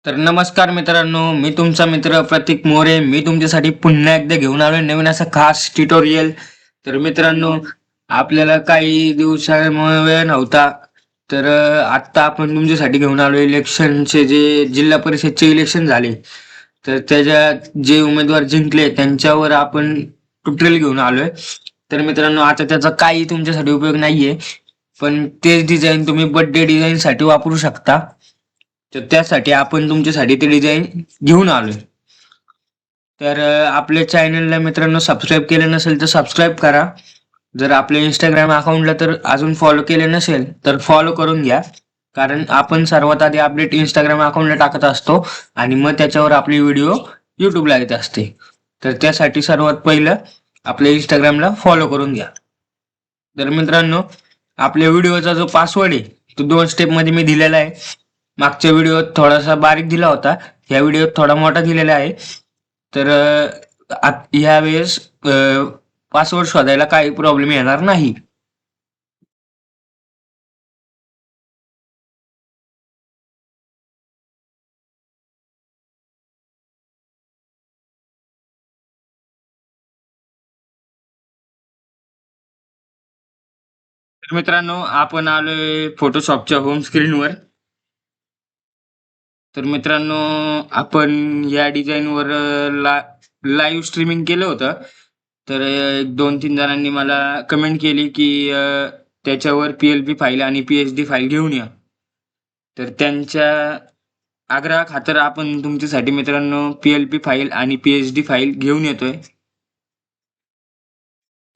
तर नमस्कार मित्रांनो, मी तुमचा मित्र प्रतीक मोरे. मी तुमच्यासाठी पुन्हा एकदा घेऊन आलोय नवीन असं खास ट्युटोरियल. तर मित्रांनो, आपल्याला काही दिवसामुळे वेळ नव्हता. तर आत्ता आपण तुमच्यासाठी घेऊन आलो इलेक्शनचे जे जिल्हा परिषदचे इलेक्शन झाले. तर त्याच्यात जे उमेदवार जिंकले त्यांच्यावर आपण ट्युटोरियल घेऊन आलोय. तर मित्रांनो, आता त्याचा काही तुमच्यासाठी उपयोग नाहीये. पण तेच डिझाईन तुम्ही बर्थडे डिझाईनसाठी वापरू शकता. तर त्यासाठी आपण तुमच्यासाठी ते डिझाईन घेऊन आलोय. तर आपल्या चॅनलला मित्रांनो सबस्क्राईब केलं नसेल तर सबस्क्राईब करा. जर आपल्या इंस्टाग्राम अकाउंटला तर अजून फॉलो केले नसेल तर फॉलो करून घ्या. कारण आपण सर्वात आधी अपडेट इंस्टाग्राम अकाउंटला टाकत असतो आणि मग त्याच्यावर आपली व्हिडिओ युट्यूबला येत असते. तर त्यासाठी सर्वात पहिलं आपल्या इंस्टाग्रामला फॉलो करून घ्या. तर मित्रांनो, आपल्या व्हिडिओचा जो पासवर्ड आहे तो 2 स्टेपमध्ये मी दिलेला आहे. मागच्या व्हिडिओत थोडासा बारीक दिला होता, ह्या व्हिडिओत थोडा मोठा दिलेला आहे. तर ह्या वेळेस पासवर्ड शोधायला काही प्रॉब्लेम येणार नाही. तर मित्रांनो, आपण आलोय फोटोशॉपच्या होम स्क्रीनवर. तर मित्रांनो, आपण या डिझाईनवर लाईव्ह स्ट्रीमिंग केलं होतं. तर 2-3 जणांनी मला कमेंट केली की त्याच्यावर PLP फाईल आणि PSD फाईल घेऊन या. तर त्यांच्या आग्रहाखातर आपण तुमच्यासाठी मित्रांनो PLP फाईल आणि PSD फाईल घेऊन येतोय.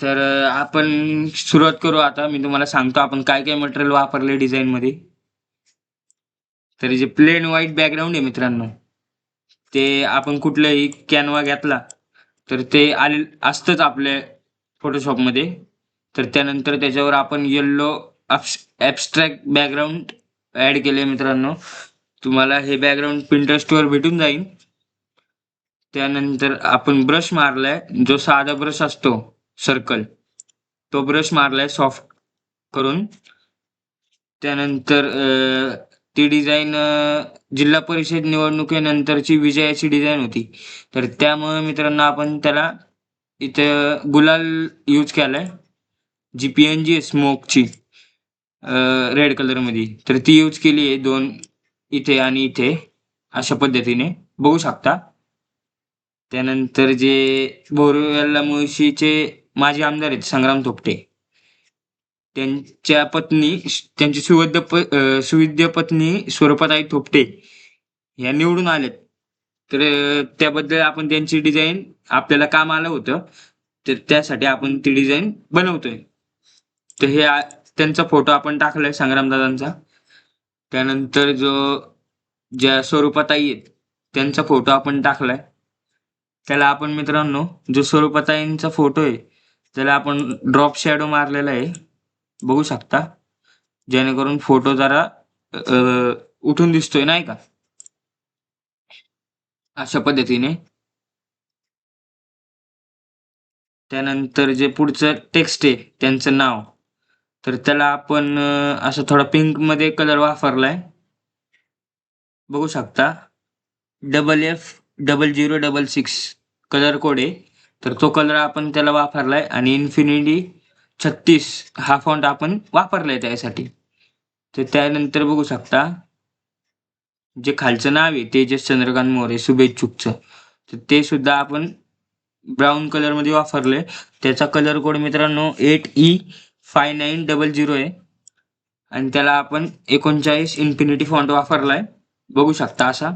तर आपण सुरुवात करू आता. मी तुम्हाला सांगतो आपण काय मटेरियल वापरले डिझाईनमध्ये. तर जे प्लेन व्हाईट बॅकग्राऊंड आहे मित्रांनो, ते आपण कुठलाही कॅनव्हा घेतला तर ते असतंच आपल्या फोटोशॉपमध्ये. तर त्यानंतर त्याच्यावर आपण येल्लो ॲब्स्ट्रॅक्ट बॅकग्राऊंड ॲड केले मित्रांनो. तुम्हाला हे बॅकग्राऊंड Pinterestवर भेटून जाईल. त्यानंतर आपण ब्रश मारलाय, जो साधा ब्रश असतो सर्कल, तो ब्रश मारलाय सॉफ्ट करून. त्यानंतर ती डिझाईन जिल्हा परिषद निवडणुकीनंतरची विजयाची डिझाईन होती. तर त्यामुळे मित्रांनो आपण त्याला इथं गुलाल यूज केलाय. जी PNG आहे स्मोकची, रेड कलरमध्ये. तर ती यूज केली आहे 2 इथे आणि इथे अशा पद्धतीने बघू शकता. त्यानंतर जे बोरिवली मुळशीचे माजी आमदार आहेत संग्राम थोपटे, त्यांच्या पत्नी त्यांची सुविद्य पत्नी स्वरूपाताई थोपटे ह्या निवडून आल्यात. तर त्याबद्दल आपण त्यांची डिझाईन आपल्याला काम आलं होतं. तर त्यासाठी आपण ती डिझाईन बनवतोय. तर त्यांचा फोटो आपण टाकलाय संग्रामदादांचा. त्यानंतर ज्या स्वरूपाताई आहेत त्यांचा फोटो आपण टाकलाय. त्याला आपण मित्रांनो, जो स्वरूपाताईंचा फोटो आहे त्याला आपण ड्रॉप शॅडो मारलेला आहे, बघू शकता. जेणेकरून फोटो जरा उठून दिसतोय नाही का, अशा पद्धतीने. त्यानंतर जे पुढचं टेक्स्ट आहे त्यांचं नाव, तर त्याला आपण असं थोडा पिंकमध्ये कलर वापरलाय, बघू शकता. FF0066 कलर कोड आहे. तर तो कलर आपण त्याला वापरलाय आणि इन्फिनिटी 36 हा फॉन्ट आपण वापरलाय त्यासाठी. तर त्यानंतर बघू शकता जे खालचं नाव आहे तेजस चंद्रकांत मोरे शुभेच्छुकचं, तर ते सुद्धा आपण ब्राऊन कलरमध्ये वापरलंय. त्याचा कलर कोड मित्रांनो 8E5900 आहे आणि त्याला आपण 39 इन्फिनिटी फॉन्ट वापरलाय, बघू शकता असा.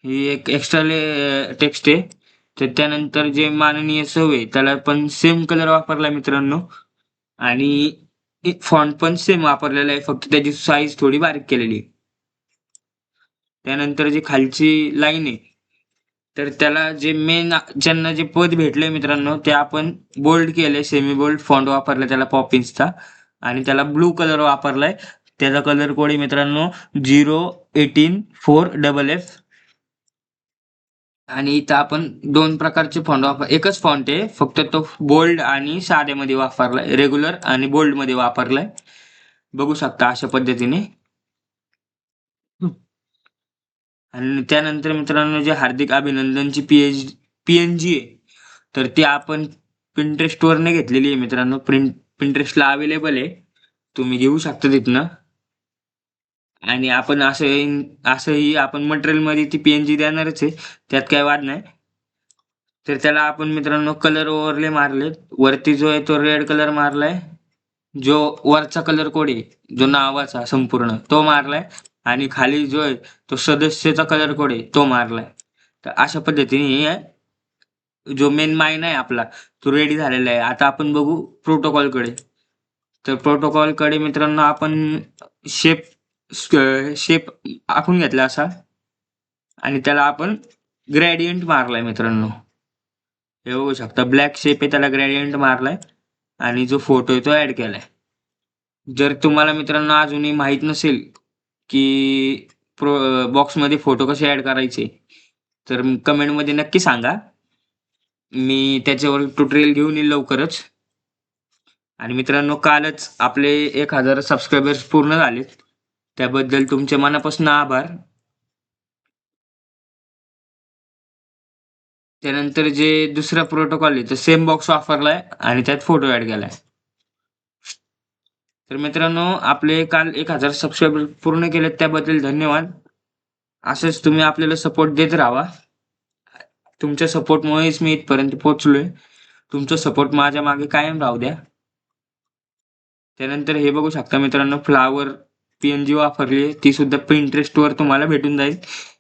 ही एक एक्स्ट्रा टेक्स्ट आहे. तर त्यानंतर जे माननीय सौ आहे त्याला पण सेम कलर वापरला मित्रांनो आणि फॉन्ट पण सेम वापरलेला आहे, फक्त त्याची साईज थोडी बारीक केलेली आहे. त्यानंतर जी खालची लाईन आहे तर त्याला जे मेन ज्यांना जे पद भेटले मित्रांनो ते आपण बोल्ड केले, सेमी बोल्ड फॉन्ट वापरला त्याला पॉपिन्सचा आणि त्याला ब्लू कलर वापरलाय. त्याचा कलर कोड आहे मित्रांनो 0184FF. आणि इथं आपण 2 प्रकारचे फॉन्ट एकच फॉन्ट आहे, फक्त तो बोल्ड आणि साध्यामध्ये वापरलाय, रेग्युलर आणि बोल्डमध्ये वापरलाय, बघू शकता अशा पद्धतीने. आणि त्यानंतर मित्रांनो जे हार्दिक अभिनंदनची पी-एन-जी आहे, तर ती आपण Pinterestवरनं घेतलेली आहे मित्रांनो. Pinterestला अवेलेबल आहे. तुम्ही घेऊ शकता तिथनं. आणि आपण असंही आपण मटेरियलमध्ये ती पी देणारच आहे. त्यात काही वाद नाही. तर त्याला आपण मित्रांनो कलर ओव्हरले मारलेत. वरती जो आहे तो रेड कलर मारलाय. जो वरचा कलर कोड आहे, जो नावाचा संपूर्ण तो मारलाय आणि खाली जो आहे तो सदस्याचा कलर कोड आहे तो मारलाय. तर अशा पद्धतीने हे जो मेन माईन आहे आपला तो रेडी झालेला आहे. आता आपण बघू प्रोटोकॉलकडे. तर प्रोटोकॉलकडे मित्रांनो आपण शेप शेप आखून घेतला असा आणि त्याला आपण ग्रेडियंट मारलाय मित्रांनो. हे बघू शकता ब्लॅक शेप आहे त्याला ग्रेडियंट मारलाय आणि जो फोटो आहे तो ऍड केलाय. जर तुम्हाला मित्रांनो अजूनही माहित नसेल की बॉक्समध्ये फोटो कसे ऍड करायचे, तर कमेंटमध्ये नक्की सांगा. मी त्याच्यावर ट्युटोरियल घेऊन येईल लवकरच. आणि मित्रांनो कालच आपले 1000 सबस्क्रायबर्स पूर्ण झालेत. त्याबद्दल तुमचे मनापासून आभार. त्यानंतर जे दुसरा प्रोटोकॉल आहे, तो सेम बॉक्स वापरलाय आणि त्यात फोटो ॲड केलाय. तर मित्रांनो आपले काल 1000 सबस्क्रायबर पूर्ण केलेत त्याबद्दल धन्यवाद. असंच तुम्ही आपल्याला सपोर्ट देत राहावा. तुमच्या सपोर्टमुळेच मी इथपर्यंत पोहोचलोय. तुमचा सपोर्ट माझ्या मागे कायम राहू द्या. त्यानंतर हे बघू शकता मित्रांनो फ्लॉवर पी-एन-जी वापरली ती सुद्धा Pinterestवर तुम्हाला भेटून जाईल.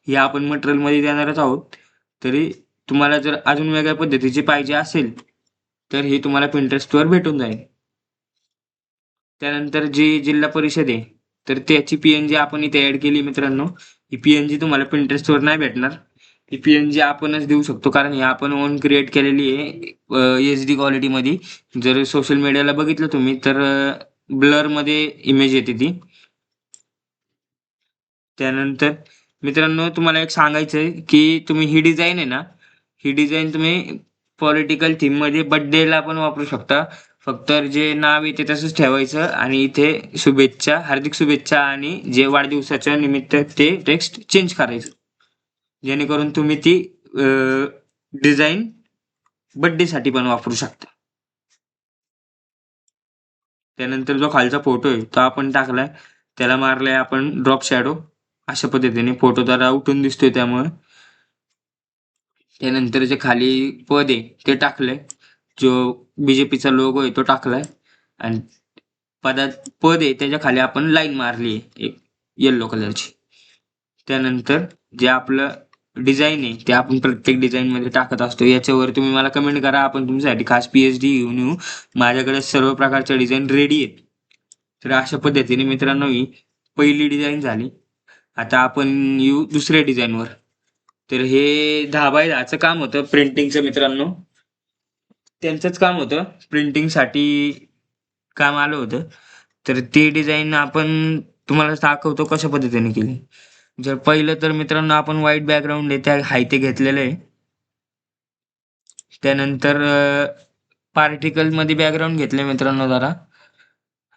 हे आपण मटेरियलमध्ये देणारच आहोत. तरी तुम्हाला जर अजून वेगळ्या पद्धतीची पाहिजे असेल, तर ही तुम्हाला Pinterestवर भेटून जाईल. त्यानंतर जी जिल्हा परिषद आहे, तर त्याची पी-एन-जी आपण इथे ॲड केली मित्रांनो. ही पी-एन-जी तुम्हाला Pinterestवर नाही भेटणार. ही पी-एन-जी आपणच देऊ शकतो कारण ही आपण ओन क्रिएट केलेली आहे एच-डी क्वालिटीमध्ये. जर सोशल मीडियाला बघितलं तुम्ही तर ब्लरमध्ये इमेज येते ती. त्यानंतर मित्रांनो तुम्हाला एक सांगायचं आहे, की तुम्ही ही डिझाइन आहे ना, ही डिझाइन तुम्ही पॉलिटिकल थीममध्ये बर्थडेला पण वापरू शकता. फक्त जे नाव आहे ते तसंच ठेवायचं आणि इथे शुभेच्छा, हार्दिक शुभेच्छा आणि जे वाढदिवसाच्या निमित्त ते टेक्स्ट चेंज करायचं. जेणेकरून तुम्ही ती डिझाइन बर्थडेसाठी पण वापरू शकता. त्यानंतर जो खालचा फोटो आहे तो आपण टाकलाय. त्याला मारलाय आपण ड्रॉप शॅडो. अशा पद्धतीने फोटो जरा उठून दिसतोय त्यामुळे. त्यानंतर जे खाली पद आहे ते टाकलंय. जो बीजेपीचा लोगो आहे तो टाकलाय आणि पद आहे त्याच्या खाली आपण लाईन मारली आहे एक येल्लो कलरची. त्यानंतर जे आपलं डिझाइन आहे ते आपण प्रत्येक डिझाईनमध्ये टाकत असतो. याच्यावर तुम्ही मला कमेंट करा. आपण तुमच्यासाठी खास पी-एच-डी घेऊन येऊ. माझ्याकडे सर्व प्रकारच्या डिझाईन रेडी आहेत. तर अशा पद्धतीने मित्रांनो ही पहिली डिझाइन झाली. आता आपण येऊ दुसऱ्या डिझाइनवर. तर हे 10x10चं काम होतं प्रिंटिंगचं मित्रांनो. त्यांचंच काम होतं. प्रिंटिंगसाठी काम आलं होतं. तर ते डिझाइन आपण तुम्हाला दाखवतो कशा पद्धतीने केली. जर पाहिलं तर मित्रांनो आपण व्हाईट बॅकग्राऊंड आहे त्या आहे ते घेतलेलं आहे. त्यानंतर पार्टिकलमध्ये बॅकग्राऊंड घेतले मित्रांनो जरा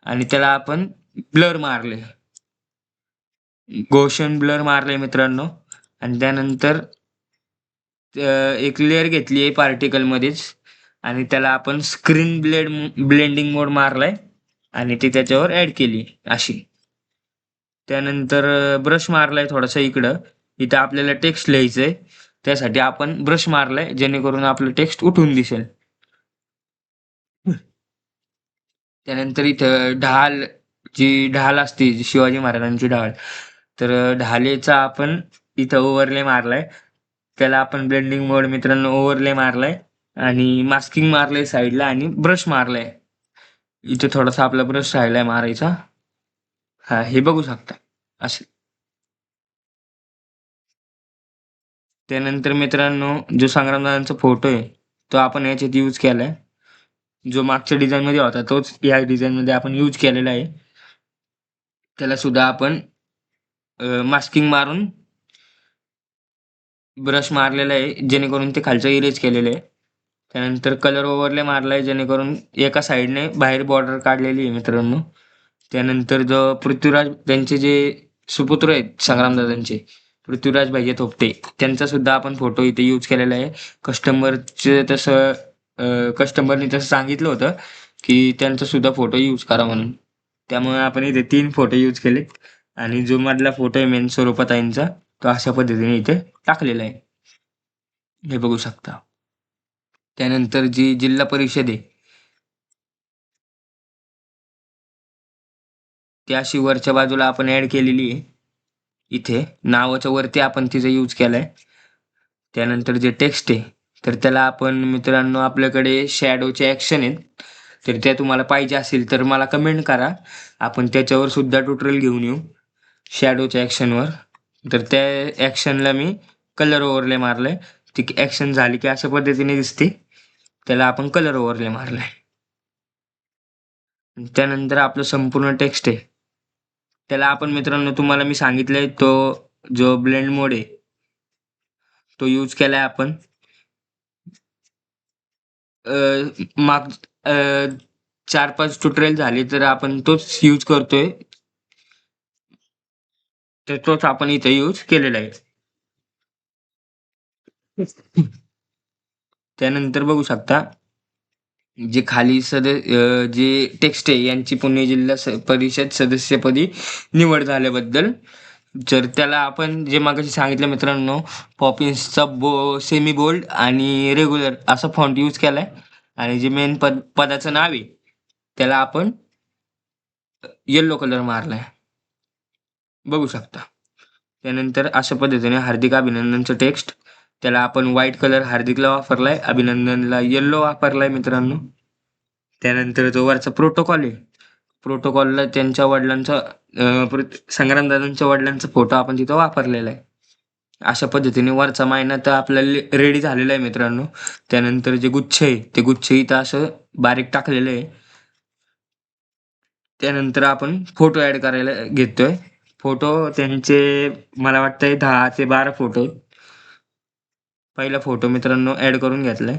आणि त्याला आपण ब्लर मारले. गोशन ब्लर मारले मित्रांनो आणि त्यानंतर एक लेयर घेतली आहे पार्टिकलमध्येच आणि त्याला आपण स्क्रीन ब्लेंडिंग मोड मारलाय आणि ती त्याच्यावर ॲड केली अशी. त्यानंतर ब्रश मारलाय थोडासा इकडं. इथं आपल्याला टेक्स्ट लिहायचंय. त्यासाठी आपण ब्रश मारलाय जेणेकरून आपलं टेक्स्ट उठून दिसेल. त्यानंतर इथं ढाल असते शिवाजी महाराजांची ढाल. तर ढालेचा आपण इथं ओव्हरले मारलाय. त्याला आपण ब्लेंडिंग मोड मित्रांनो ओव्हरले मारलाय आणि मास्किंग मारलंय साईडला आणि ब्रश मारलाय. इथे थोडासा आपला ब्रश राहिलाय मारायचा. हा हे बघू शकता असे. त्यानंतर मित्रांनो जो संग्रामदादांचा फोटो आहे तो आपण याच्यात यूज केलाय. जो मागच्या डिझाईनमध्ये होता तोच या डिझाईनमध्ये आपण यूज केलेला आहे. त्याला सुद्धा आपण मास्किंग मारून ब्रश मारलेला आहे जेणेकरून ते खालचं इरेज केलेलं आहे. त्यानंतर कलर ओव्हरले मारलाय जेणेकरून एका साईडने बाहेर बॉर्डर काढलेली आहे मित्रांनो. त्यानंतर जो पृथ्वीराज त्यांचे जे सुपुत्र आहेत संग्रामदादांचे, पृथ्वीराज भाई थोपटे, त्यांचा सुद्धा आपण फोटो इथे यूज केलेला आहे. कस्टमरचे तसं कस्टमरनी तसं सांगितलं होतं की त्यांचा सुद्धा फोटो यूज करा म्हणून, त्यामुळे आपण इथे 3 फोटो यूज केले. आणि जो मधला फोटो आहे मेन स्वरूपाताईंचा, तो अशा पद्धतीने इथे टाकलेला आहे, हे बघू शकता. त्यानंतर जी जिल्हा परिषद आहे ती अशी वरच्या बाजूला आपण ऍड केलेली आहे. इथे नावाच्या वरती आपण तिचा यूज केलाय. त्यानंतर जे टेक्स्ट आहे तर त्याला आपण मित्रांनो, आपल्याकडे शॅडोचे ॲक्शन आहेत, तर त्या तुम्हाला पाहिजे असेल तर मला कमेंट करा, आपण त्याच्यावर सुद्धा ट्युटोरियल घेऊन येऊ शॅडोच्या ॲक्शनवर. तर त्या ॲक्शनला मी कलर ओव्हरले मारलाय. ती ॲक्शन झाली की अशा पद्धतीने दिसते, त्याला आपण कलर ओव्हरले मारलाय. त्यानंतर आपलं संपूर्ण टेक्स्ट आहे त्याला आपण मित्रांनो, तुम्हाला मी सांगितलंय तो जो ब्लेंड मोड आहे तो यूज केलाय आपण. माग 4-5 ट्युटोरियल झाले तर आपण तोच यूज करतोय, तर तोच आपण इथे यूज केलेला आहे. त्यानंतर बघू शकता जे खाली जे टेक्स्ट आहे यांची पुणे जिल्हा परिषद सदस्यपदी निवड झाल्याबद्दल, जर त्याला आपण जे मागाशी सांगितलं मित्रांनो, पॉपिन्सचा सेमी बोल्ड आणि रेग्युलर असा फॉन्ट यूज केलाय. आणि जे मेन पदाचं नाव आहे त्याला आपण येल्लो कलर मारलाय, बघू शकता. त्यानंतर अशा पद्धतीने हार्दिक अभिनंदनचं टेक्स्ट, त्याला आपण व्हाईट कलर हार्दिकला वापरलाय, अभिनंदनला येल्लो वापरलाय मित्रांनो. त्यानंतर जो वरचा प्रोटोकॉल आहे, प्रोटोकॉलला त्यांच्या वडिलांचा संग्रामदादांच्या वडिलांचा फोटो आपण तिथं वापरलेला आहे. अशा पद्धतीने वरचा मायना तर आपल्याला रेडी झालेला आहे मित्रांनो. त्यानंतर जे गुच्छ आहे ते गुच्छ इथं असं बारीक टाकलेलं आहे. त्यानंतर आपण फोटो ऍड करायला घेतोय. फोटो त्यांचे मला वाटतंय 10 ते 12 फोटो. पहिला फोटो मित्रांनो ऍड करून घेतलाय.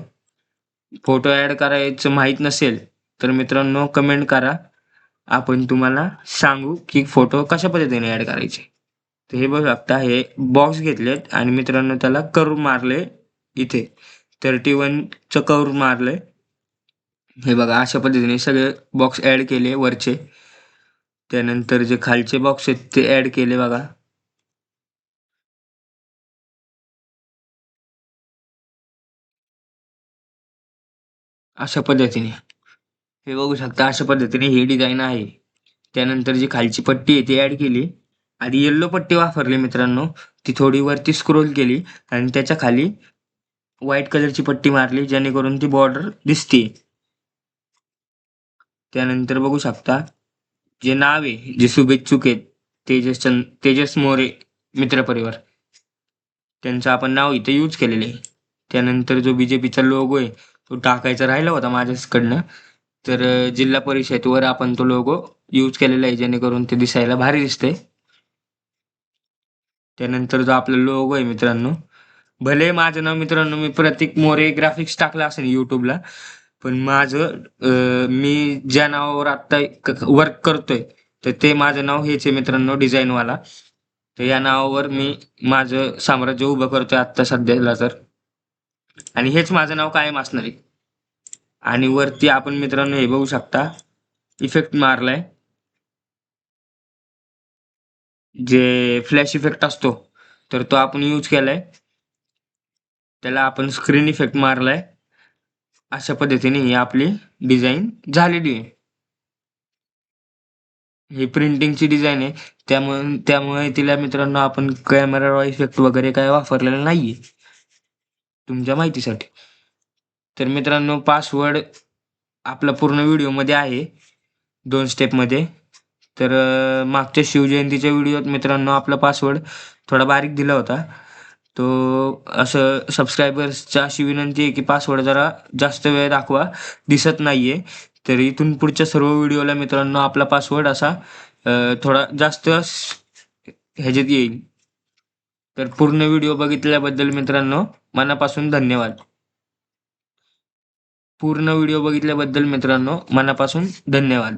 फोटो ऍड करायचं माहीत नसेल तर मित्रांनो कमेंट करा, आपण तुम्हाला सांगू की फोटो कशा पद्धतीने ऍड करायचे. तर हे बघू शकता, हे बॉक्स घेतलेत आणि मित्रांनो त्याला कर्व मारले, इथे 31चं कर्व मारलंय. हे बघा अशा पद्धतीने सगळे बॉक्स ऍड केले वरचे. त्यानंतर जे खालचे बॉक्स आहेत ते ऍड केले बघा. अशा पद्धतीने हे बघू शकता, अशा पद्धतीने ही डिझाईन आहे. त्यानंतर जी खालची पट्टी आहे ती ऍड केली. आधी येल्लो पट्टी वापरली मित्रांनो, ती थोडी वरती स्क्रोल केली आणि त्याच्या खाली व्हाईट कलरची पट्टी मारली, जेणेकरून ती बॉर्डर दिसते. त्यानंतर बघू शकता जे नाव आहे, जे शुभेच्छुक आहेत, तेजस मोरे मित्रपरिवार, त्यांचं आपण नाव इथे यूज केलेलं आहे. त्यानंतर जो बीजेपीचा लोगो आहे तो टाकायचा राहिला होता माझ्याकडनं, तर जिल्हा परिषदेवर आपण तो लोगो यूज केलेला आहे, जेणेकरून ते दिसायला भारी दिसते. त्यानंतर जो आपला लोगो आहे मित्रांनो, भले माझं नाव मित्रांनो मी प्रतीक मोरे ग्राफिक्स टाकलं असेल यूट्यूबला, पण माझं मी ज्या नावावर आत्ता वर्क करतोय तर ते माझं नाव हेच आहे मित्रांनो, डिझाईनवाला. तर या नावावर मी माझं साम्राज्य उभं करतोय आत्ता सध्याला तर, आणि हेच माझं नाव कायम असणार आहे. आणि वरती आपण मित्रांनो हे बघू शकता इफेक्ट मारलाय, जे फ्लॅश इफेक्ट असतो तर तो आपण यूज केलाय, त्याला आपण स्क्रीन इफेक्ट मारलाय. अशा पद्धतीने ही आपली डिझाईन झालेली आहे. ही प्रिंटिंगची डिझाईन आहे, त्यामुळे तिला मित्रांनो आपण कॅमेरा इफेक्ट वगैरे काय वापरलेला नाहीये, तुमच्या माहितीसाठी. तर मित्रांनो पासवर्ड आपला पूर्ण व्हिडिओमध्ये आहे 2 स्टेपमध्ये. तर मागच्या शिवजयंतीच्या व्हिडिओत मित्रांनो आपला पासवर्ड थोडा बारीक दिला होता. तो असं सबस्क्रायबर्सची अशी विनंती आहे की पासवर्ड जरा जास्त वेळ दाखवा, दिसत नाहीये. तर इथून पुढच्या सर्व व्हिडिओला मित्रांनो आपला पासवर्ड असा थोडा जास्त ह्याच्यात येईल. तर पूर्ण व्हिडिओ बघितल्याबद्दल मित्रांनो मनापासून धन्यवाद. पूर्ण व्हिडिओ बघितल्याबद्दल मित्रांनो मनापासून धन्यवाद.